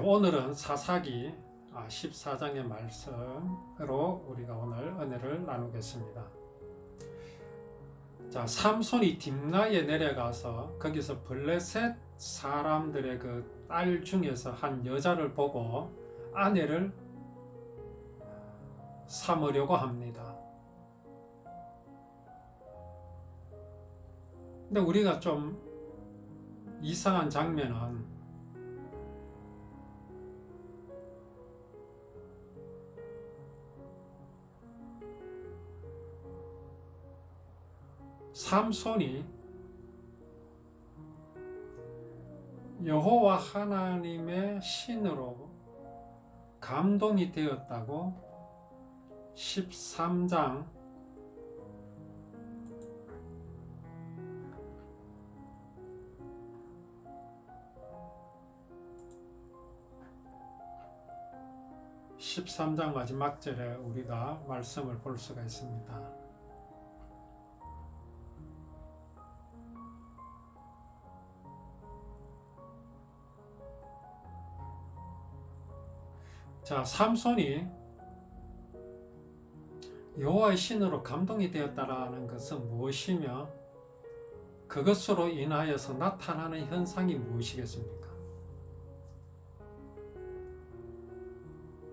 오늘은 사사기 14장의 말씀으로 우리가 오늘 은혜를 나누겠습니다. 자, 삼손이 딥나에 내려가서 거기서 블레셋 사람들의 그 딸 중에서 한 여자를 보고 아내를 삼으려고 합니다. 근데 우리가 좀 이상한 장면은 삼손이 여호와 하나님의 신으로 감동이 되었다고 13장 13장 마지막 절에 우리가 말씀을 볼 수가 있습니다. 자, 삼손이 여호와의 신으로 감동이 되었다라는 것은 무엇이며 그것으로 인하여서 나타나는 현상이 무엇이겠습니까?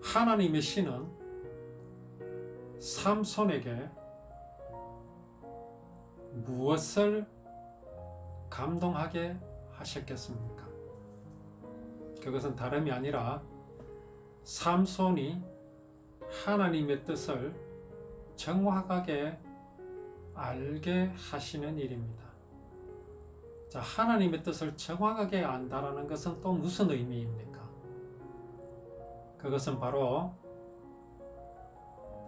하나님의 신은 삼손에게 무엇을 감동하게 하셨겠습니까? 그것은 다름이 아니라 삼손이 하나님의 뜻을 정확하게 알게 하시는 일입니다. 자, 하나님의 뜻을 정확하게 안다라는 것은 또 무슨 의미입니까? 그것은 바로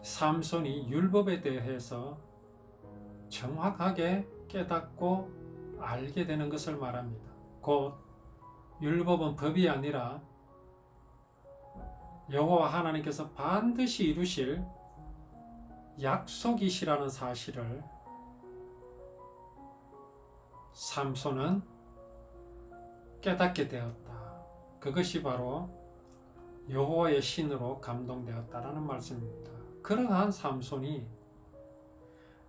삼손이 율법에 대해서 정확하게 깨닫고 알게 되는 것을 말합니다. 곧 율법은 법이 아니라 여호와 하나님께서 반드시 이루실 약속이시라는 사실을 삼손은 깨닫게 되었다. 그것이 바로 여호와의 신으로 감동되었다라는 말씀입니다. 그러한 삼손이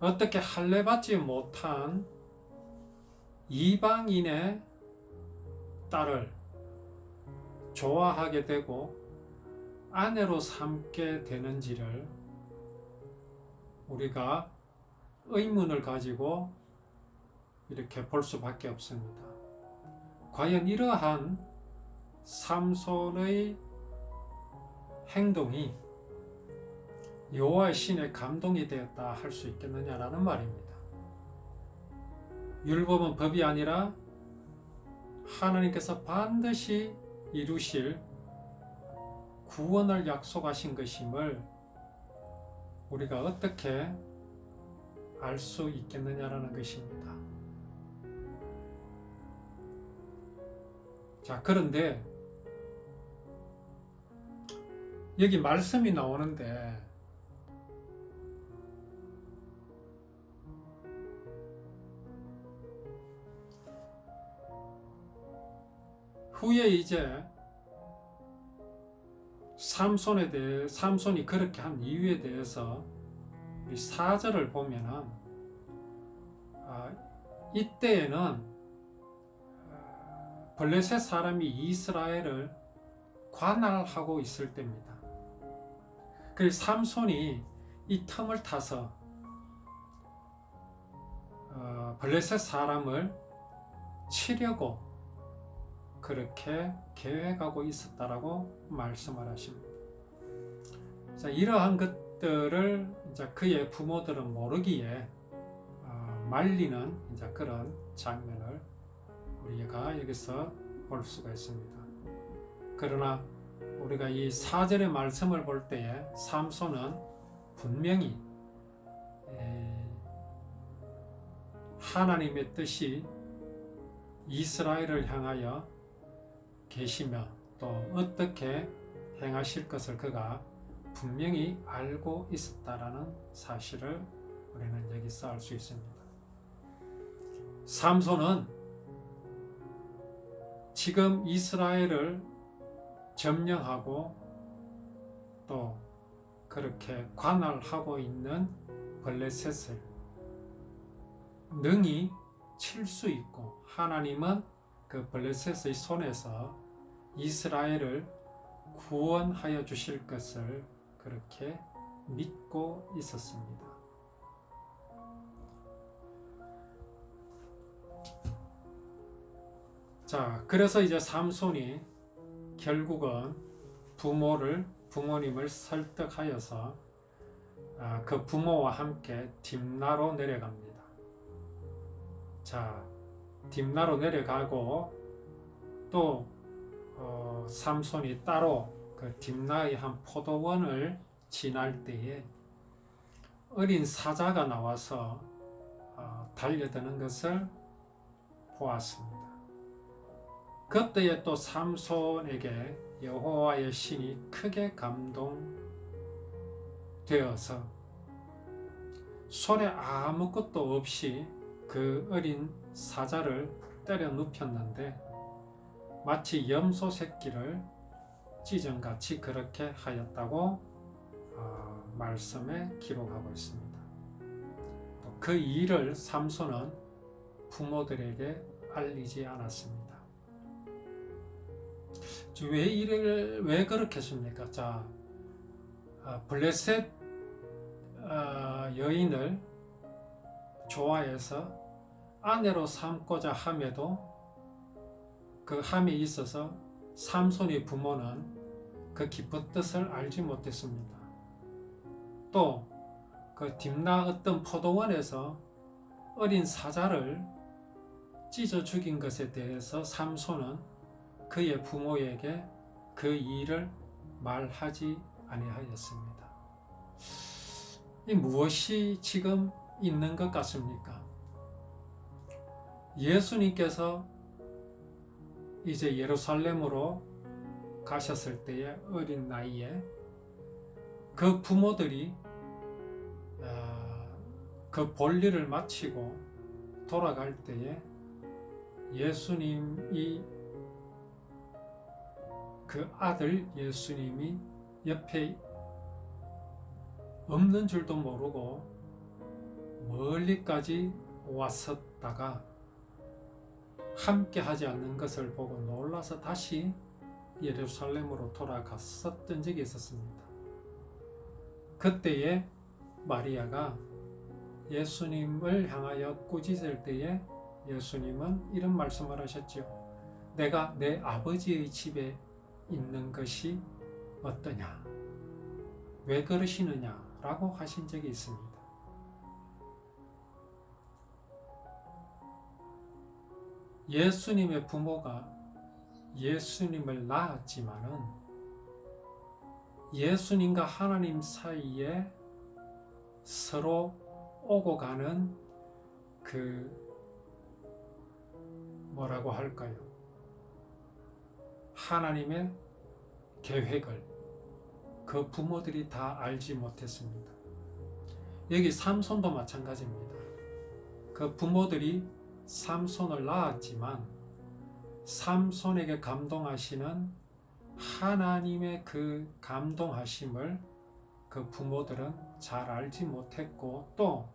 어떻게 할례받지 못한 이방인의 딸을 좋아하게 되고 아내로 삼게 되는지를 우리가 의문을 가지고 이렇게 볼 수밖에 없습니다. 과연 이러한 삼손의 행동이 여호와의 신에 감동이 되었다 할 수 있겠느냐라는 말입니다. 율법은 법이 아니라 하나님께서 반드시 이루실 구원을 약속하신 것임을 우리가 어떻게 알 수 있겠느냐라는 것입니다. 자, 그런데 여기 말씀이 나오는데 후에 이제 삼손이 그렇게 한 이유에 대해서 우리 4절을 보면은 이때에는 블레셋 사람이 이스라엘을 관할하고 있을 때입니다. 그래서 삼손이 이 틈을 타서 블레셋 사람을 치려고 그렇게 계획하고 있었다라고 말씀을 하십니다. 자, 이러한 것들을 이제 그의 부모들은 모르기에 말리는 이제 그런 장면을 우리가 여기서 볼 수가 있습니다. 그러나 우리가 이 4절의 말씀을 볼 때에 삼손은 분명히 하나님의 뜻이 이스라엘을 향하여 계시며 또 어떻게 행하실 것을 그가 분명히 알고 있었다라는 사실을 우리는 여기서 알 수 있습니다. 삼손은 지금 이스라엘을 점령하고 또 그렇게 관할하고 있는 블레셋을 능히 칠 수 있고, 하나님은 그 블레셋의 손에서 이스라엘을 구원하여 주실 것을 그렇게 믿고 있었습니다. 자, 그래서 이제 삼손이 결국은 부모님을 설득하여서 그 부모와 함께 딥나로 내려갑니다. 자, 딥나로 내려가고 또 삼손이 따로 그 딥나의 한 포도원을 지날 때에 어린 사자가 나와서 달려드는 것을 보았습니다. 그때에 또 삼손에게 여호와의 신이 크게 감동되어서 손에 아무것도 없이 그 어린 사자를 때려 눕혔는데 마치 염소 새끼를 찢은같이 그렇게 하였다고 말씀에 기록하고 있습니다. 그 일을 삼손은 부모들에게 알리지 않았습니다. 왜 그렇게 했습니까? 자, 블레셋 여인을 좋아해서 아내로 삼고자 함에도 그 함에 있어서 삼손의 부모는 그 깊은 뜻을 알지 못했습니다. 또 그 딥나 어떤 포도원에서 어린 사자를 찢어 죽인 것에 대해서 삼손은 그의 부모에게 그 일을 말하지 아니하였습니다. 이 무엇이 지금 있는 것 같습니까? 예수님께서 이제 예루살렘으로 가셨을 때의 어린 나이에 그 부모들이 그 볼일을 마치고 돌아갈 때에 예수님이 그 아들 예수님이 옆에 없는 줄도 모르고 멀리까지 왔었다가 함께 하지 않는 것을 보고 놀라서 다시 예루살렘으로 돌아갔었던 적이 있었습니다. 그때에 마리아가 예수님을 향하여 꾸짖을 때에 예수님은 이런 말씀을 하셨죠. 내가 내 아버지의 집에 있는 것이 어떠냐? 왜 그러시느냐? 라고 하신 적이 있습니다. 예수님의 부모가 예수님을 낳았지만은 예수님과 하나님 사이에 서로 오고 가는 그 뭐라고 할까요? 하나님의 계획을 그 부모들이 다 알지 못했습니다. 여기 삼손도 마찬가지입니다. 그 부모들이 삼손을 낳았지만 삼손에게 감동하시는 하나님의 그 감동하심을 그 부모들은 잘 알지 못했고 또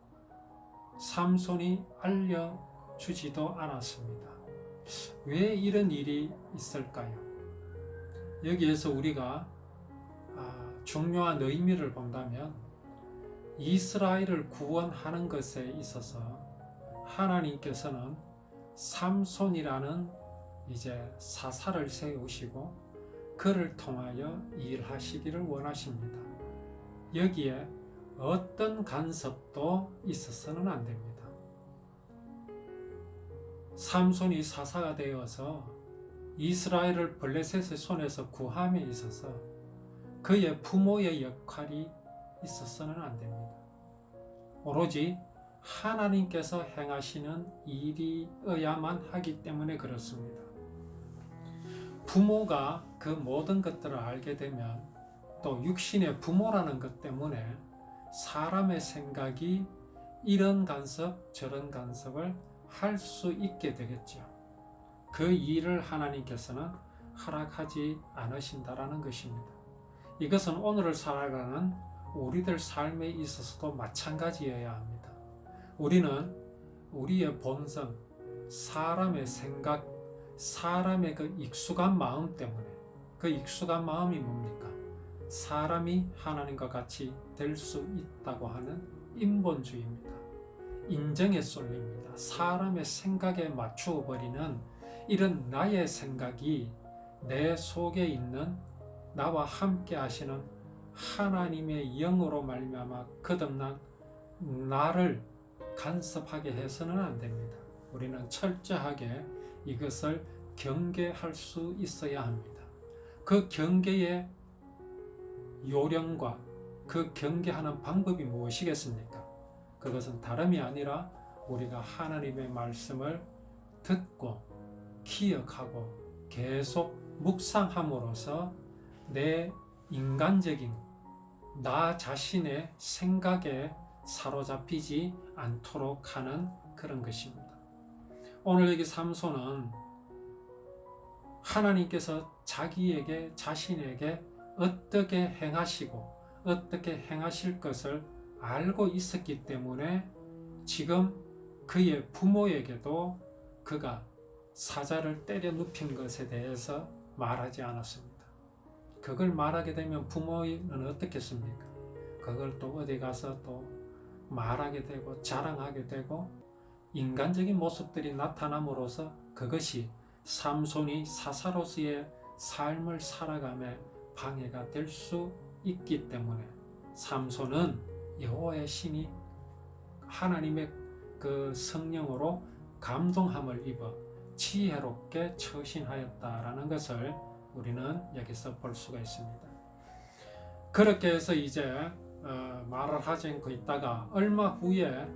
삼손이 알려주지도 않았습니다. 왜 이런 일이 있을까요? 여기에서 우리가 중요한 의미를 본다면 이스라엘을 구원하는 것에 있어서 하나님께서는 삼손이라는 이제 사사를 세우시고 그를 통하여 일하시기를 원하십니다. 여기에 어떤 간섭도 있어서는 안 됩니다. 삼손이 사사가 되어서 이스라엘을 블레셋의 손에서 구함에 있어서 그의 부모의 역할이 있어서는 안 됩니다. 오로지 하나님께서 행하시는 일이어야만 하기 때문에 그렇습니다. 부모가 그 모든 것들을 알게 되면 또 육신의 부모라는 것 때문에 사람의 생각이 이런 간섭 저런 간섭을 할 수 있게 되겠죠. 그 일을 하나님께서는 허락하지 않으신다라는 것입니다. 이것은 오늘을 살아가는 우리들 삶에 있어서도 마찬가지여야 합니다. 우리는 우리의 본성, 사람의 생각, 사람의 그 익숙한 마음 때문에, 그 익숙한 마음이 뭡니까? 사람이 하나님과 같이 될 수 있다고 하는 인본주의입니다. 인정에 쏠립니다. 사람의 생각에 맞추어 버리는 이런 나의 생각이 내 속에 있는 나와 함께 하시는 하나님의 영으로 말미암아 거듭난 나를 간섭하게 해서는 안 됩니다. 우리는 철저하게 이것을 경계할 수 있어야 합니다. 그 경계의 요령과 그 경계하는 방법이 무엇이겠습니까? 그것은 다름이 아니라 우리가 하나님의 말씀을 듣고 기억하고 계속 묵상함으로써 내 인간적인 나 자신의 생각에 사로잡히지 않도록 하는 그런 것입니다. 오늘 여기 삼손은 하나님께서 자기에게 자신에게 어떻게 행하시고 어떻게 행하실 것을 알고 있었기 때문에 지금 그의 부모에게도 그가 사자를 때려 눕힌 것에 대해서 말하지 않았습니다. 그걸 말하게 되면 부모는 어떻겠습니까? 그걸 또 어디 가서 또 말하게 되고 자랑하게 되고 인간적인 모습들이 나타남으로써 그것이 삼손이 사사로서의 삶을 살아감에 방해가 될 수 있기 때문에 삼손은 여호와의 신이 하나님의 그 성령으로 감동함을 입어 지혜롭게 처신하였다라는 것을 우리는 여기서 볼 수가 있습니다. 그렇게 해서 이제 말을 하지 않고 있다가 얼마 후에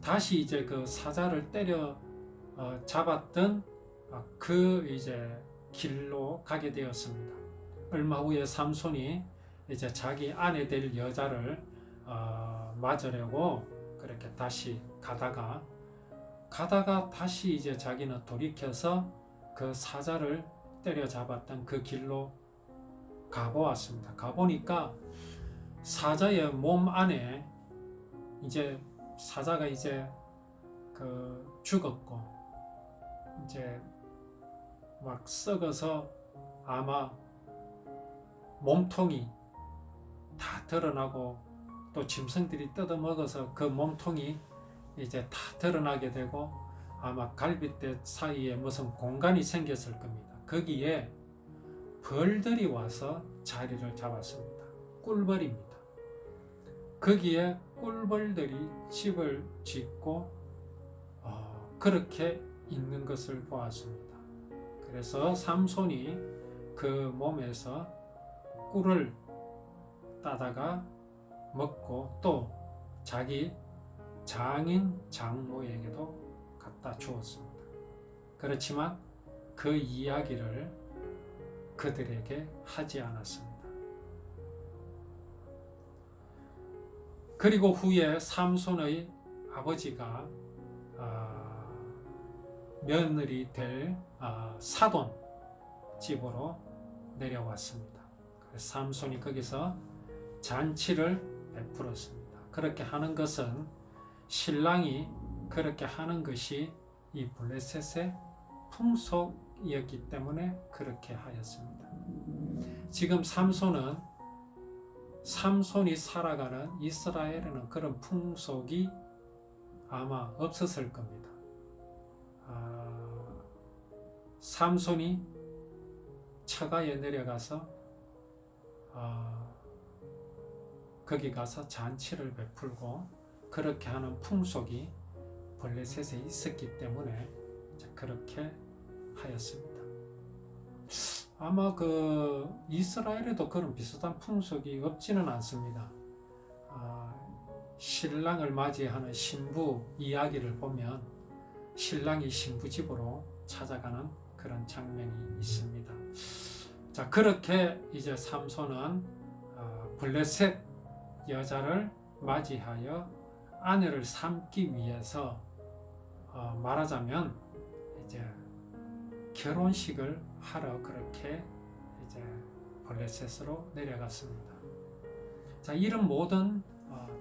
다시 이제 그 사자를 때려 잡았던 그 이제 길로 가게 되었습니다. 얼마 후에 삼손이 이제 자기 아내 될 여자를 맞으려고 그렇게 다시 가다가 다시 이제 자기는 돌이켜서 그 사자를 때려잡았던 그 길로 가보았습니다. 가보니까 사자의 몸 안에 이제 사자가 이제 그 죽었고 이제 막 썩어서 아마 몸통이 다 드러나고 또 짐승들이 뜯어먹어서 그 몸통이 이제 다 드러나게 되고 아마 갈빗대 사이에 무슨 공간이 생겼을 겁니다. 거기에 벌들이 와서 자리를 잡았습니다. 꿀벌입니다. 거기에 꿀벌들이 집을 짓고 그렇게 있는 것을 보았습니다. 그래서 삼손이 그 몸에서 꿀을 따다가 먹고 또 자기 장인 장모에게도 갖다 주었습니다. 그렇지만 그 이야기를 그들에게 하지 않았습니다. 그리고 후에 삼손의 아버지가 며느리 될 사돈 집으로 내려왔습니다. 그래서 삼손이 거기서 잔치를 베풀었습니다. 그렇게 하는 것은 신랑이 그렇게 하는 것이 이 블레셋의 풍속이었기 때문에 그렇게 하였습니다. 지금 삼손이 살아가는 이스라엘에는 그런 풍속이 아마 없었을 겁니다. 삼손이 처가에 내려가서 거기 가서 잔치를 베풀고 그렇게 하는 풍속이 블레셋에 있었기 때문에 그렇게 하였습니다. 아마 그 이스라엘에도 그런 비슷한 풍속이 없지는 않습니다. 신랑을 맞이하는 신부 이야기를 보면 신랑이 신부 집으로 찾아가는 그런 장면이 있습니다. 자, 그렇게 이제 삼손은 블레셋 여자를 맞이하여 아내를 삼기 위해서 말하자면 이제 결혼식을 하러 그렇게 이제 블레셋으로 내려갔습니다. 자, 이런 모든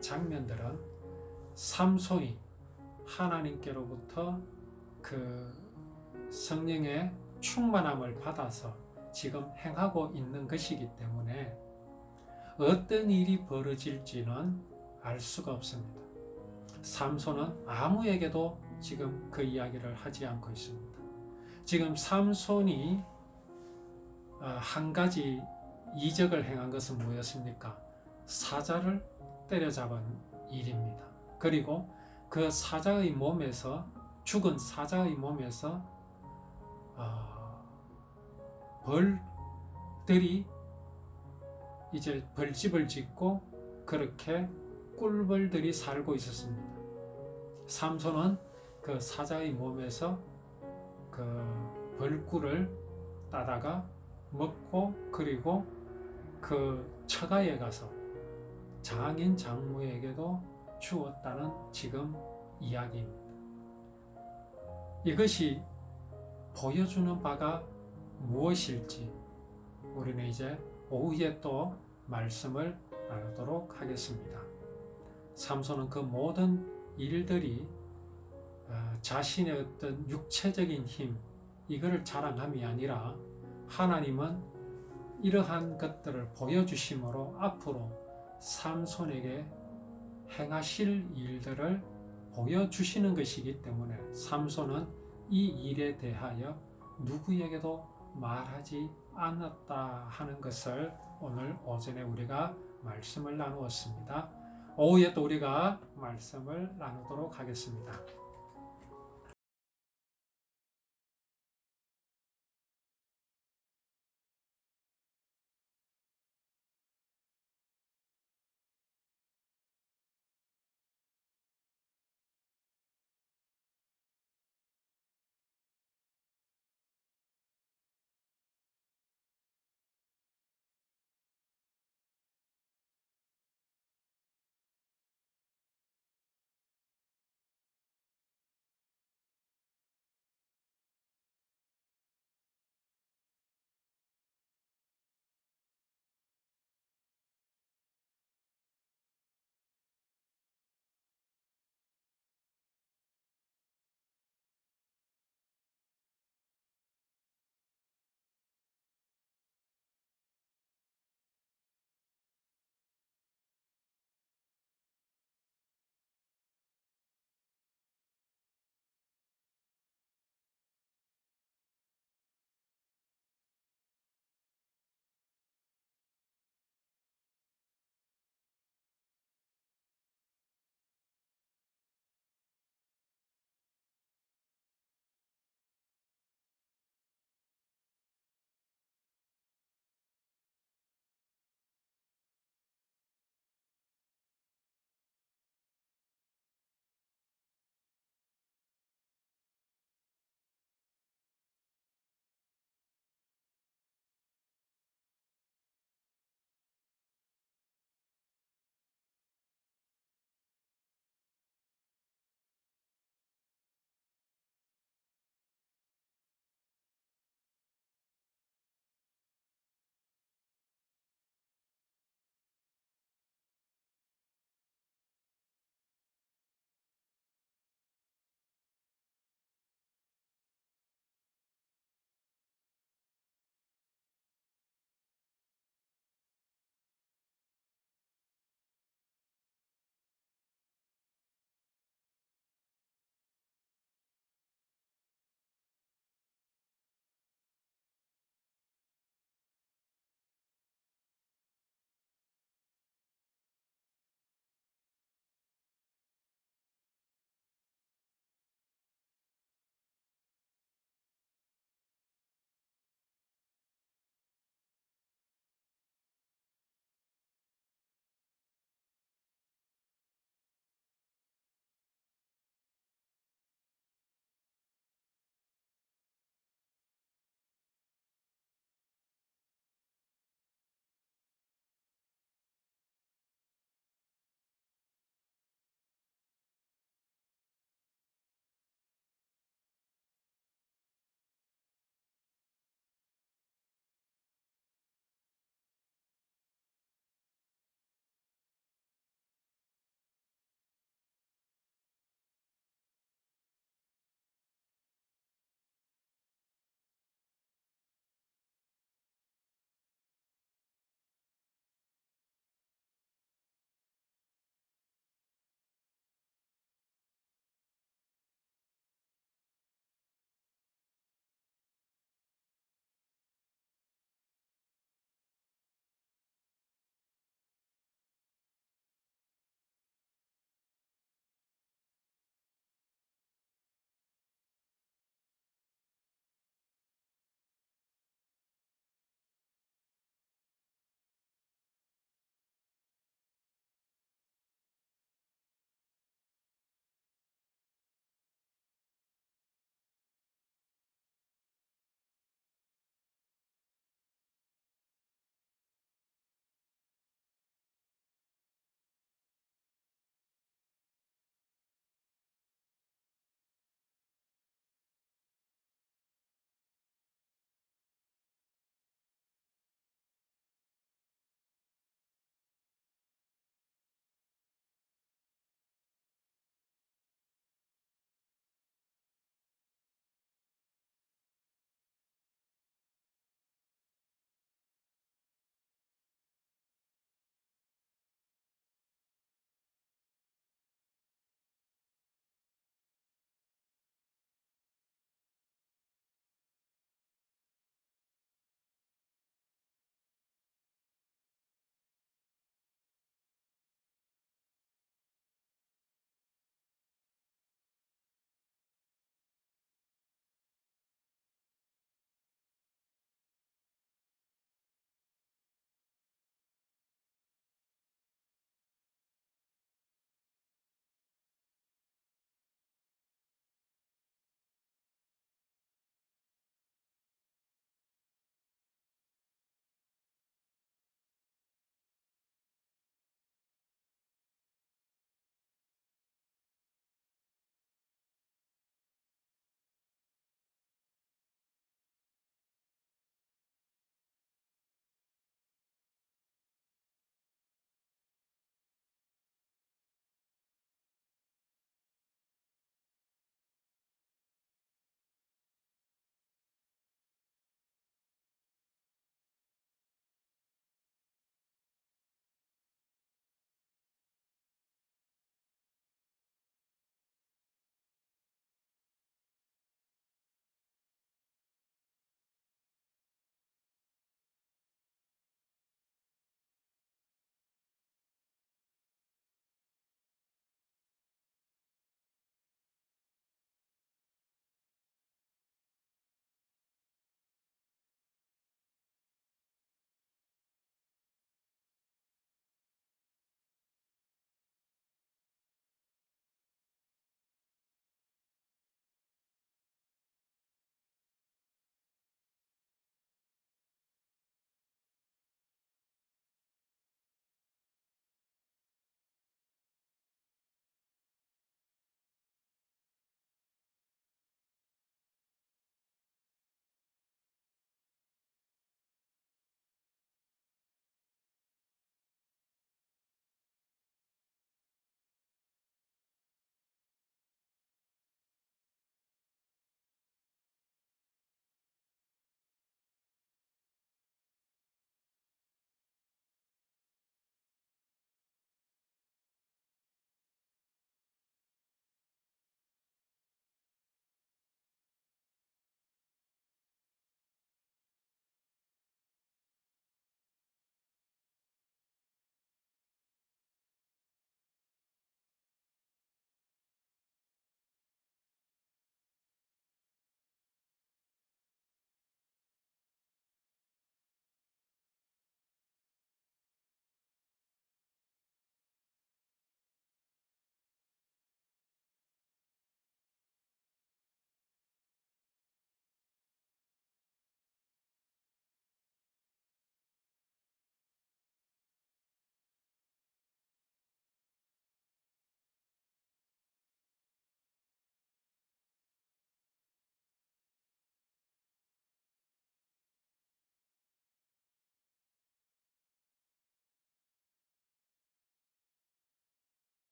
장면들은 삼손이 하나님께로부터 그 성령의 충만함을 받아서 지금 행하고 있는 것이기 때문에 어떤 일이 벌어질지는 알 수가 없습니다. 삼손은 아무에게도 지금 그 이야기를 하지 않고 있습니다. 지금 삼손이 한 가지 이적을 행한 것은 무엇입니까? 사자를 때려잡은 일입니다. 그리고 그 사자의 몸에서, 죽은 사자의 몸에서 벌들이 이제 벌집을 짓고 그렇게 꿀벌들이 살고 있었습니다. 삼손은 그 사자의 몸에서 그 벌꿀을 따다가 먹고, 그리고 그 처가에 가서 장인 장모에게도 주었다는 지금 이야기입니다. 이것이 보여주는 바가 무엇일지 우리는 이제 오후에 또 말씀을 나누도록 하겠습니다. 삼손은 그 모든 일들이 자신의 어떤 육체적인 힘, 이거를 자랑함이 아니라 하나님은 이러한 것들을 보여주심으로 앞으로 삼손에게 행하실 일들을 보여주시는 것이기 때문에 삼손은 이 일에 대하여 누구에게도 말하지 않았다 하는 것을 오늘 오전에 우리가 말씀을 나누었습니다. 오후에 또 우리가 말씀을 나누도록 하겠습니다.